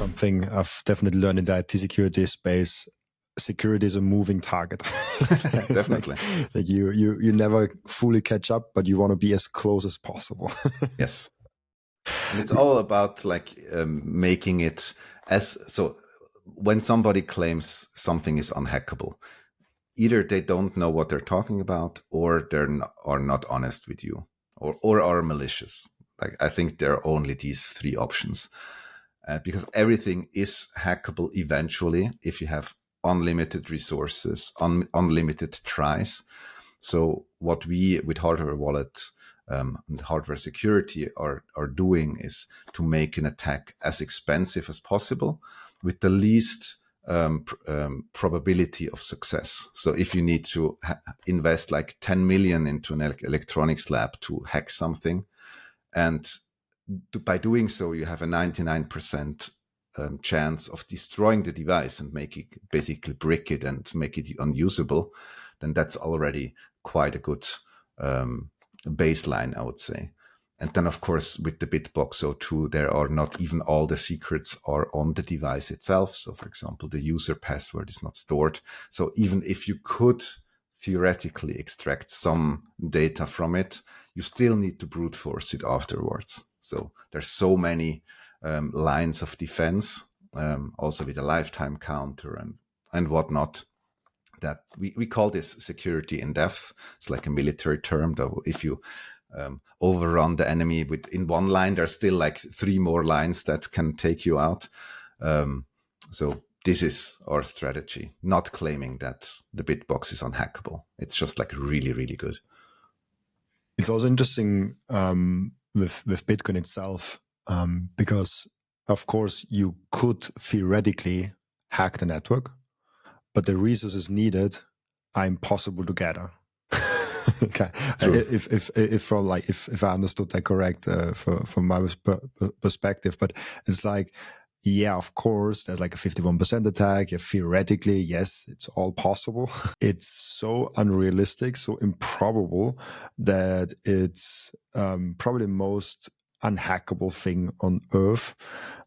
something I've definitely learned in the IT security space. Security is a moving target. Definitely. Like you never fully catch up, but you want to be as close as possible. Yes. And it's all about like making it so when somebody claims something is unhackable, either they don't know what they're talking about, or are not honest with you, or are malicious. Like, I think there are only these three options, because everything is hackable eventually if you have unlimited resources, unlimited tries. So what we with Hardware Wallet and hardware security are doing is to make an attack as expensive as possible with the least probability of success. So if you need to invest like 10 million into an electronics lab to hack something, and by doing so, you have a 99% chance of destroying the device and basically brick it and make it unusable, then that's already quite a good baseline, I would say. And then, of course, with the Bitbox O2, there are not even all the secrets are on the device itself. So, for example, the user password is not stored. So even if you could theoretically extract some data from it, you still need to brute force it afterwards. So there's so many lines of defense, also with a lifetime counter and whatnot, that we call this security in depth. It's like a military term, though. If you overrun the enemy in one line, there's still like 3 more lines that can take you out. So this is our strategy, not claiming that the Bitbox is unhackable. It's just like really, really good. It's also interesting with Bitcoin itself, because of course you could theoretically hack the network, but the resources needed are impossible to gather. Okay. If I understood that correct, from my perspective, but it's like, yeah, of course, there's like a 51% attack. Yeah, theoretically, yes, it's all possible. It's so unrealistic, so improbable that it's probably the most unhackable thing on earth.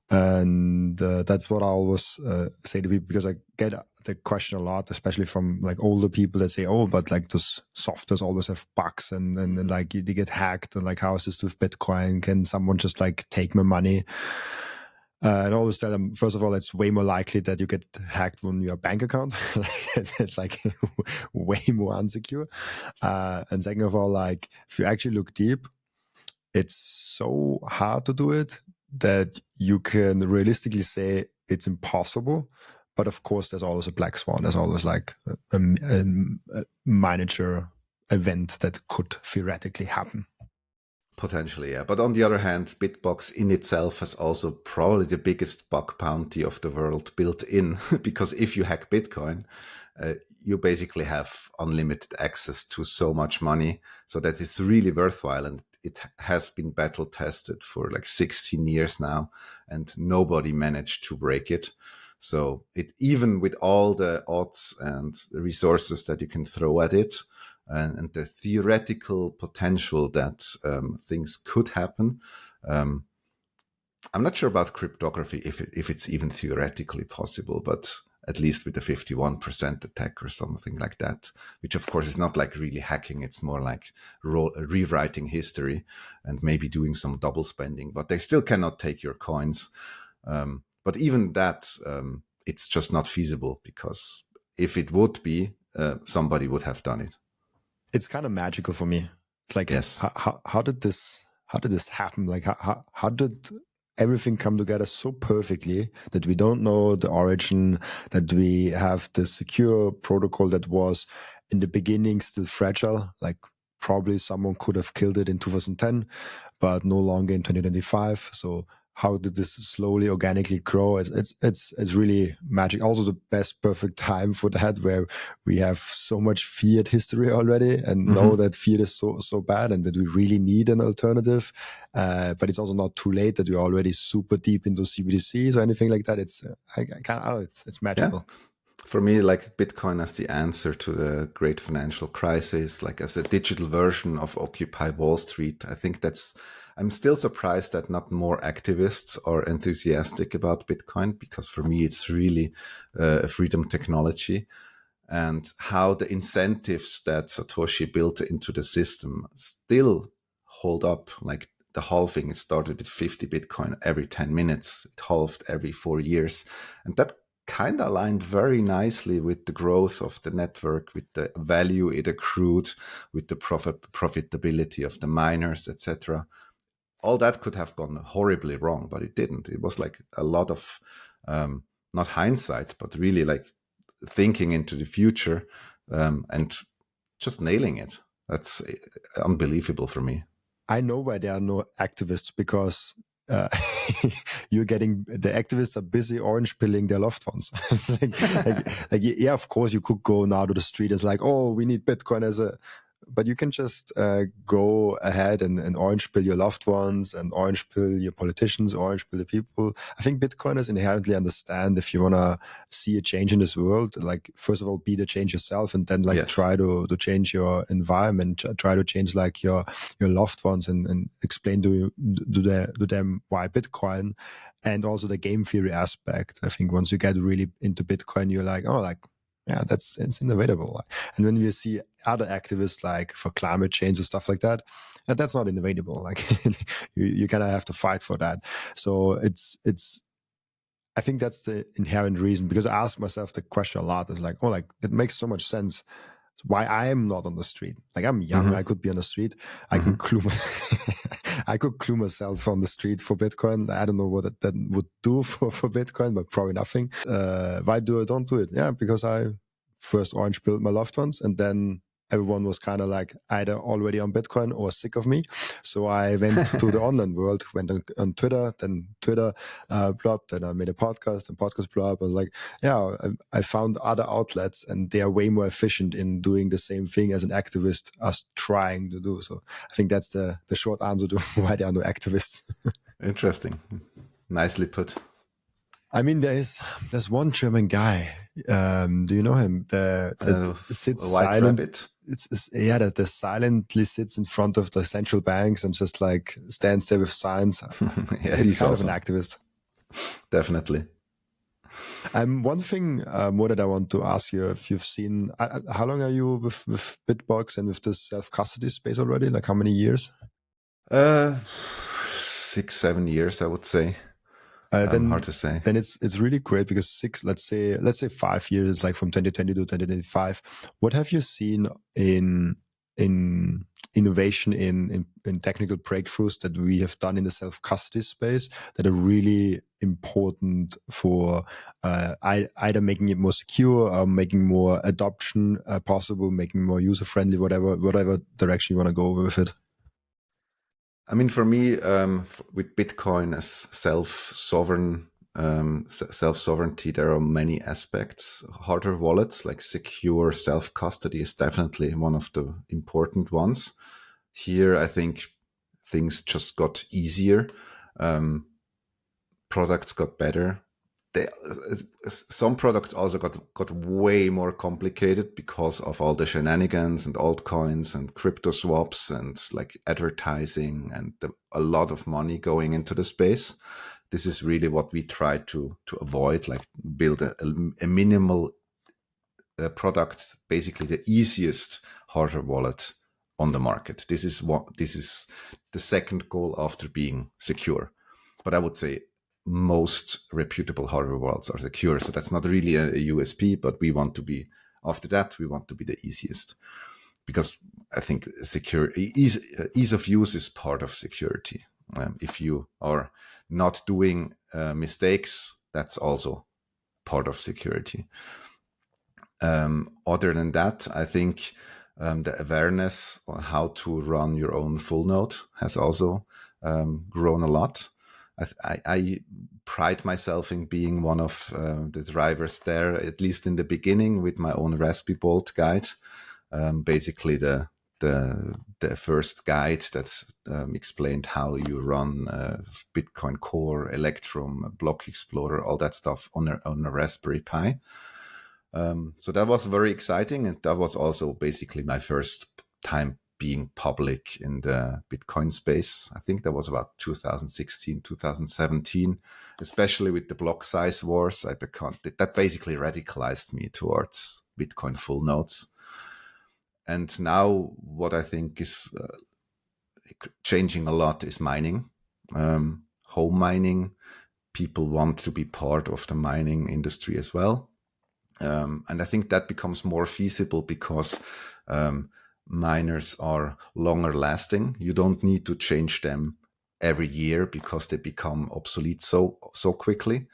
And that's what I always say to people, because I get the question a lot, especially from like older people that say, oh, but like those softwares always have bugs and like they get hacked, and like, how is this with Bitcoin? Can someone just like take my money? And I always tell them, first of all, it's way more likely that you get hacked on your bank account. It's like way more unsecure. And second of all, like if you actually look deep, it's so hard to do it that you can realistically say it's impossible. But of course, there's always a black swan. There's always like a miniature event that could theoretically happen. Potentially, yeah. But on the other hand, Bitbox in itself has also probably the biggest bug bounty of the world built in, because if you hack Bitcoin, you basically have unlimited access to so much money, so that it's really worthwhile. And it has been battle tested for like 16 years now, and nobody managed to break it. So it, even with all the odds and the resources that you can throw at it, and the theoretical potential that things could happen. I'm not sure about cryptography, if it's even theoretically possible, but at least with a 51% attack or something like that, which of course is not like really hacking. It's more like rewriting history and maybe doing some double spending, but they still cannot take your coins. But even that, it's just not feasible, because if it would be, somebody would have done it. It's kind of magical for me. It's like, yes, how did this happen? Like, how did everything come together so perfectly that we don't know the origin, that we have the secure protocol that was in the beginning still fragile, like probably someone could have killed it in 2010, but no longer in 2025. So how did this slowly, organically grow? It's really magic. Also, the best perfect time for that, where we have so much fiat history already, and know that fiat is so bad, and that we really need an alternative. But it's also not too late that we're already super deep into CBDCs or anything like that. It's magical. For me, like Bitcoin as the answer to the great financial crisis, like as a digital version of Occupy Wall Street. I think I'm still surprised that not more activists are enthusiastic about Bitcoin, because for me, it's really a freedom technology, and how the incentives that Satoshi built into the system still hold up. Like the halving, it started at 50 Bitcoin every 10 minutes. It halved every 4 years. And that kind of aligned very nicely with the growth of the network, with the value it accrued, with the profitability of the miners, etc. All that could have gone horribly wrong, but it didn't. It was like a lot of not hindsight, but really like thinking into the future, and just nailing it. That's unbelievable for me. I know why there are no activists, because uh, you're getting, the activists are busy orange pilling their loved ones. It's like, yeah, of course you could go now to the street. It's like, oh, we need Bitcoin as a, but you can just go ahead and orange pill your loved ones, and orange pill your politicians, orange pill the people. I think Bitcoiners inherently understand, if you want to see a change in this world, like, first of all, be the change yourself, and then like Yes. try to change your environment, try to change like your loved ones, and explain to them why Bitcoin, and also the game theory aspect. I think once you get really into Bitcoin, you're like, oh, like, yeah, it's inevitable. And when you see other activists like for climate change and stuff like that, that's not inevitable. Like you kind of have to fight for that. So it's I think that's the inherent reason, because I ask myself the question a lot. It's like, oh, like it makes so much sense why I am not on the street. Like, I'm young, I could be on the street. I could clue I could clue myself on the street for Bitcoin. I don't know what that would do for Bitcoin, but probably nothing. Why don't do it? Yeah, because I first orange pilled my loved ones, and then everyone was kind of like either already on Bitcoin or sick of me. So I went to the online world, went on Twitter, then Twitter blobbed, then I made a podcast, and podcast blobbed. I was like, yeah, I found other outlets, and they are way more efficient in doing the same thing as an activist is trying to do. So I think that's the short answer to why there are no activists. Interesting. Nicely put. I mean, there's one German guy. Do you know him? That sits White silent. Rabbit. Yeah, that silently sits in front of the central banks and just like stands there with signs. Yeah, It's he's kind awesome. of an activist. Definitely. One thing more that I want to ask you, if you've seen, how long are you with Bitbox and with this self-custody space already? Like how many years? 6-7 years, I would say. Then hard to say. Then it's really great, because let's say 5 years, it's like from 2020 to 2025. What have you seen in innovation, in technical breakthroughs that we have done in the self-custody space that are really important for either making it more secure, or making more adoption possible, making more user-friendly, whatever direction you want to go with it? I mean, for me, with Bitcoin as self-sovereignty, there are many aspects. Hardware wallets, like secure self-custody, is definitely one of the important ones. Here, I think things just got easier. Products got better. Some products also got way more complicated because of all the shenanigans and altcoins and crypto swaps and like advertising and a lot of money going into the space. This is really what we try to avoid, like build a minimal product, basically the easiest hardware wallet on the market. This is the second goal after being secure. But I would say most reputable hardware wallets are secure. So that's not really a USP, but we want to be, after that, we want to be the easiest, because I think ease of use is part of security. If you are not doing mistakes, that's also part of security. Other than that, I think the awareness on how to run your own full node has also grown a lot. I pride myself in being one of the drivers there, at least in the beginning, with my own Raspberry Bolt guide. Basically, the first guide that explained how you run Bitcoin Core, Electrum, Block Explorer, all that stuff on a Raspberry Pi. So that was very exciting, and that was also basically my first time being public in the Bitcoin space. I think that was about 2016, 2017, especially with the block size wars. That basically radicalized me towards Bitcoin full nodes. And now what I think is changing a lot is mining, home mining. People want to be part of the mining industry as well. And I think that becomes more feasible because miners are longer lasting. You don't need to change them every year because they become obsolete so quickly.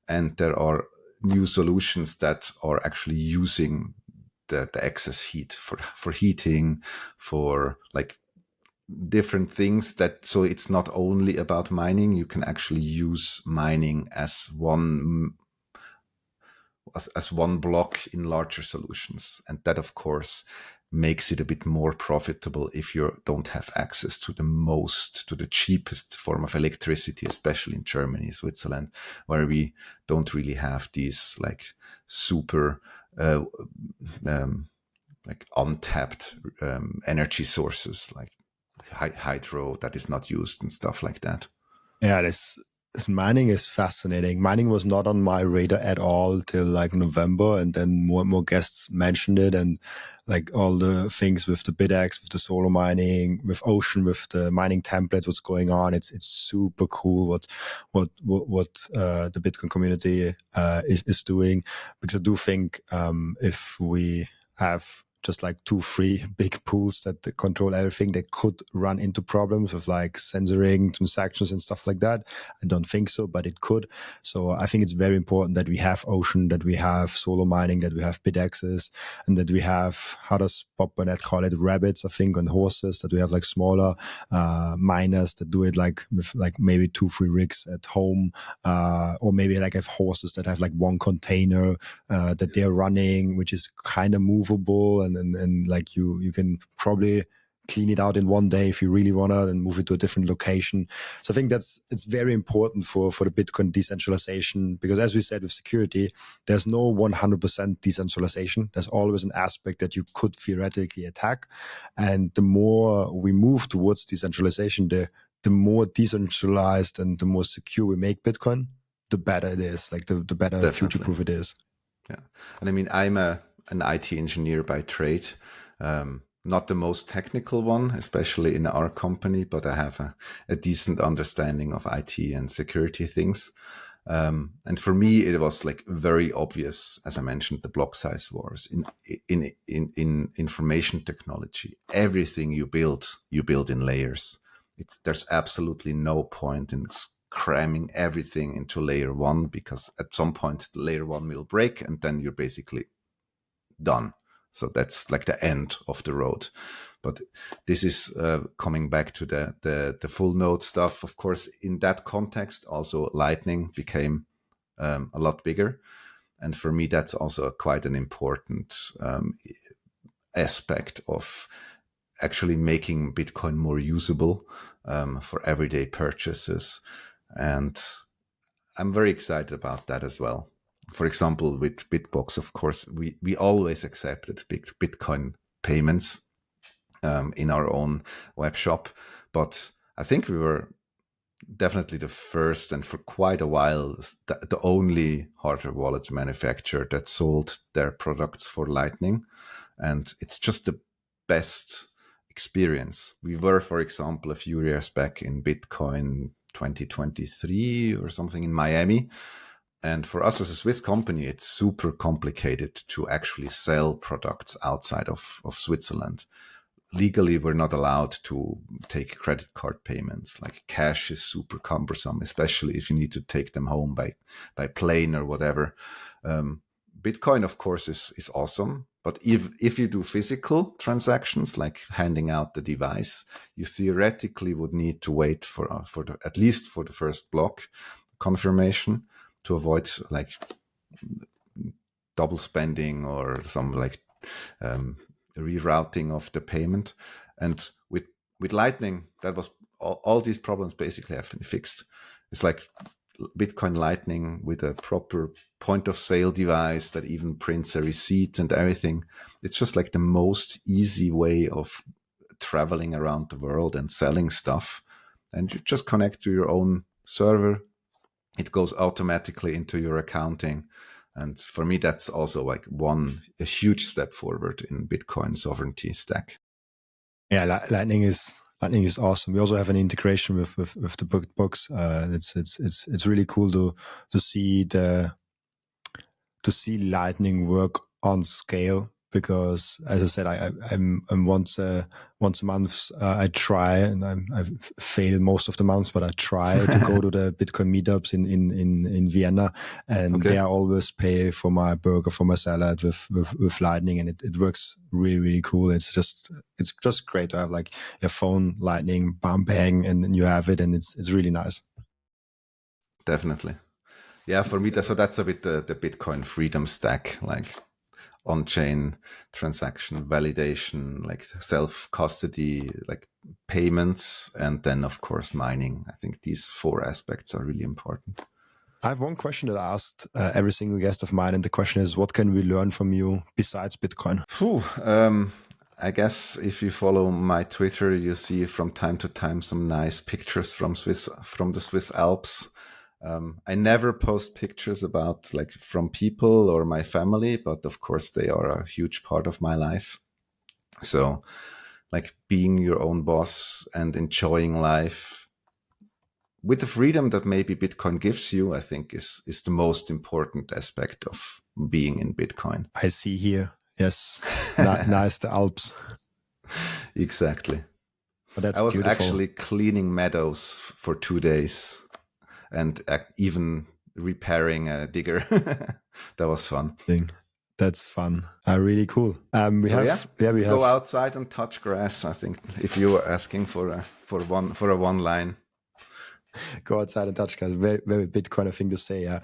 And there are new solutions that are actually using the excess heat for heating, for like different things, that so it's not only about mining. You can actually use mining as one block in larger solutions. And that, of course, makes it a bit more profitable if you don't have access to the cheapest form of electricity, especially in Germany, Switzerland, where we don't really have these like super like untapped energy sources like hydro that is not used and stuff like that. Yeah, this mining is fascinating. Mining was not on my radar at all till like November, and then more and more guests mentioned it, and like all the things with the BitX, with the solar mining, with Ocean, with the mining templates, what's going on. It's super cool what the Bitcoin community is doing, because I do think if we have just like 2-3 big pools that control everything, they could run into problems with like censoring transactions and stuff like that. I don't think so, but it could. So I think it's very important that we have Ocean, that we have solar mining, that we have BitXs, and that we have, how does Bob Burnett call it, rabbits, I think, on horses, that we have like smaller miners that do it like with like maybe 2-3 rigs at home, or maybe like have horses that have like one container that they're running, which is kind of movable, and like you can probably clean it out in one day if you really want to, and move it to a different location. So I think it's very important for the Bitcoin decentralization, because as we said with security, there's no 100% decentralization. There's always an aspect that you could theoretically attack. And the more we move towards decentralization, the more decentralized and the more secure we make Bitcoin, the better it is, like the better future-proof it is. Yeah. And I mean, I'm an IT engineer by trade, not the most technical one, especially in our company, but I have a decent understanding of IT and security things. And for me, it was like very obvious, as I mentioned, the block size wars in information technology. Everything you build in layers. There's absolutely no point in cramming everything into layer one, because at some point the layer one will break and then you're basically done. So that's like the end of the road. But this is coming back to the full node stuff. Of course, in that context, also Lightning became a lot bigger. And for me, that's also quite an important aspect of actually making Bitcoin more usable for everyday purchases. And I'm very excited about that as well. For example, with Bitbox, of course, we always accepted Bitcoin payments in our own web shop. But I think we were definitely the first, and for quite a while, the only hardware wallet manufacturer that sold their products for Lightning. And it's just the best experience. We were, for example, a few years back in Bitcoin 2023 or something in Miami. And for us as a Swiss company, it's super complicated to actually sell products outside of Switzerland. Legally, we're not allowed to take credit card payments. Like cash is super cumbersome, especially if you need to take them home by plane or whatever. Bitcoin, of course, is awesome. But if you do physical transactions, like handing out the device, you theoretically would need to wait for at least for the first block confirmation, to avoid like double spending or some like rerouting of the payment. And with Lightning, that was all these problems basically have been fixed. It's like Bitcoin Lightning with a proper point of sale device that even prints a receipt and everything. It's just like the most easy way of traveling around the world and selling stuff. And you just connect to your own server. It goes automatically into your accounting. And for me, that's also like a huge step forward in Bitcoin sovereignty stack. Yeah, Lightning is awesome. We also have an integration with the Bitbox. It's really cool to see Lightning work on scale, because, as I said, I'm once a month I try, and I fail most of the months, but I try to go to the Bitcoin meetups in Vienna, and Okay. they always pay for my burger, for my salad with Lightning, and it works really, really cool. It's just great to have like your phone Lightning, bam, bang, and then you have it, and it's really nice. Definitely. Yeah, for me, that's a bit the Bitcoin freedom stack, like on-chain transaction validation, like self-custody, like payments, and then, of course, mining. I think these 4 aspects are really important. I have one question that I asked every single guest of mine, and the question is, what can we learn from you besides Bitcoin? I guess if you follow my Twitter, you see from time to time some nice pictures from the Swiss Alps. I never post pictures about like from people or my family, but of course they are a huge part of my life. So like being your own boss and enjoying life with the freedom that maybe Bitcoin gives you, I think is the most important aspect of being in Bitcoin. I see here. Yes. Nice, the Alps. Exactly. But that's I was beautiful. actually cleaning meadows for 2 days and even repairing a digger. That was fun. That's fun. Really cool. We go outside and touch grass. I think if you were asking for a one line. Go outside and touch grass. Very, very Bitcoin thing to say. Yeah.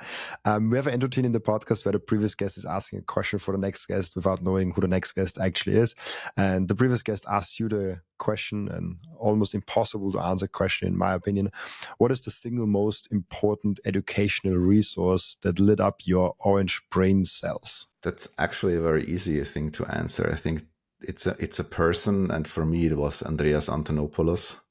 We have an end routine in the podcast where the previous guest is asking a question for the next guest without knowing who the next guest actually is. And the previous guest asked you the question, and almost impossible to answer question, in my opinion. What is the single most important educational resource that lit up your orange brain cells? That's actually a very easy thing to answer. I think it's a person, and for me it was Andreas Antonopoulos.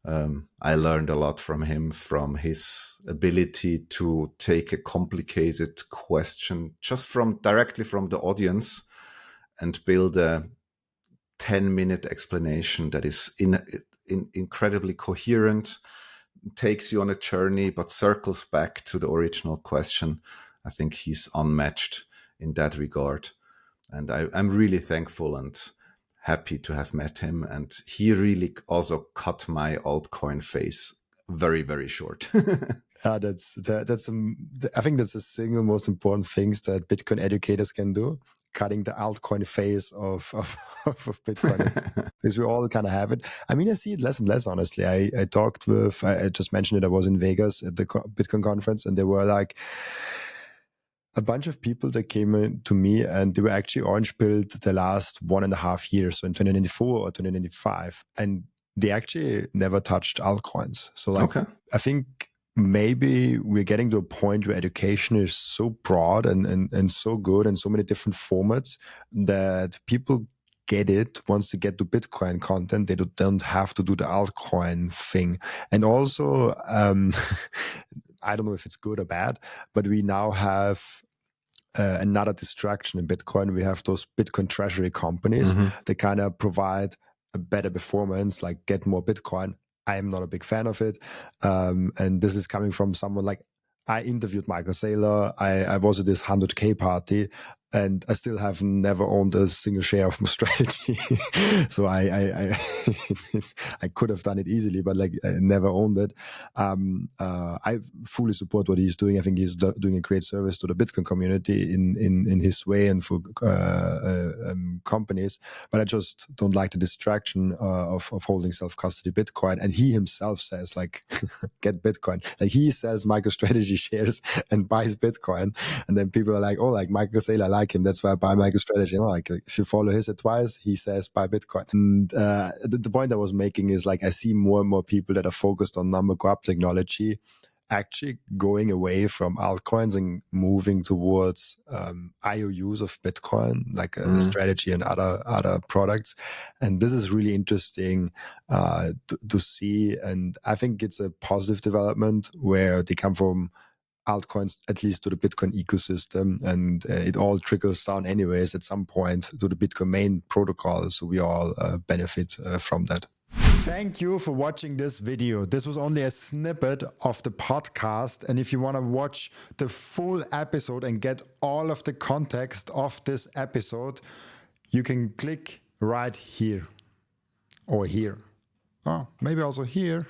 I learned a lot from him, from his ability to take a complicated question just directly from the audience and build a 10-minute explanation that is incredibly coherent, takes you on a journey, but circles back to the original question. I think he's unmatched in that regard. And I'm really thankful and happy to have met him. And he really also cut my altcoin phase very, very short. I think that's the single most important things that Bitcoin educators can do, cutting the altcoin phase of Bitcoin. Because we all kind of have it. I mean, I see it less and less, honestly. I talked with, I just mentioned it, I was in Vegas at the Bitcoin conference, and there were like a bunch of people that came in to me, and they were actually orange pilled the last 1.5 years, so in 2024 or 2025, and they actually never touched altcoins. So like, Okay. I think maybe we're getting to a point where education is so broad and so good and so many different formats that people get it. Once they get to Bitcoin content, they don't have to do the altcoin thing. And also, I don't know if it's good or bad, but we now have another distraction in Bitcoin. We have those Bitcoin treasury companies that kind of provide a better performance, like get more Bitcoin. I am not a big fan of it. And this is coming from someone like, I interviewed Michael Saylor. I was at this 100K party, and I still have never owned a single share of MicroStrategy. So I could have done it easily, but like I never owned it. I fully support what he's doing. I think he's doing a great service to the Bitcoin community in his way and for companies. But I just don't like the distraction of holding self-custody Bitcoin. And he himself says like, get Bitcoin. Like he sells MicroStrategy shares and buys Bitcoin. And then people are like, oh, like Michael Saylor, I like him. That's why I buy MicroStrategy. You know, like if you follow his advice, he says buy Bitcoin. And the point I was making is like, I see more and more people that are focused on number graph technology actually going away from altcoins and moving towards IOUs of Bitcoin, like a strategy and other products. And this is really interesting to see. And I think it's a positive development where they come from altcoins, at least to the Bitcoin ecosystem, and it all trickles down anyways at some point to the Bitcoin main protocol. So we all benefit from that. Thank you for watching this video. This was only a snippet of the podcast. And if you want to watch the full episode and get all of the context of this episode, you can click right here or here. Oh, maybe also here.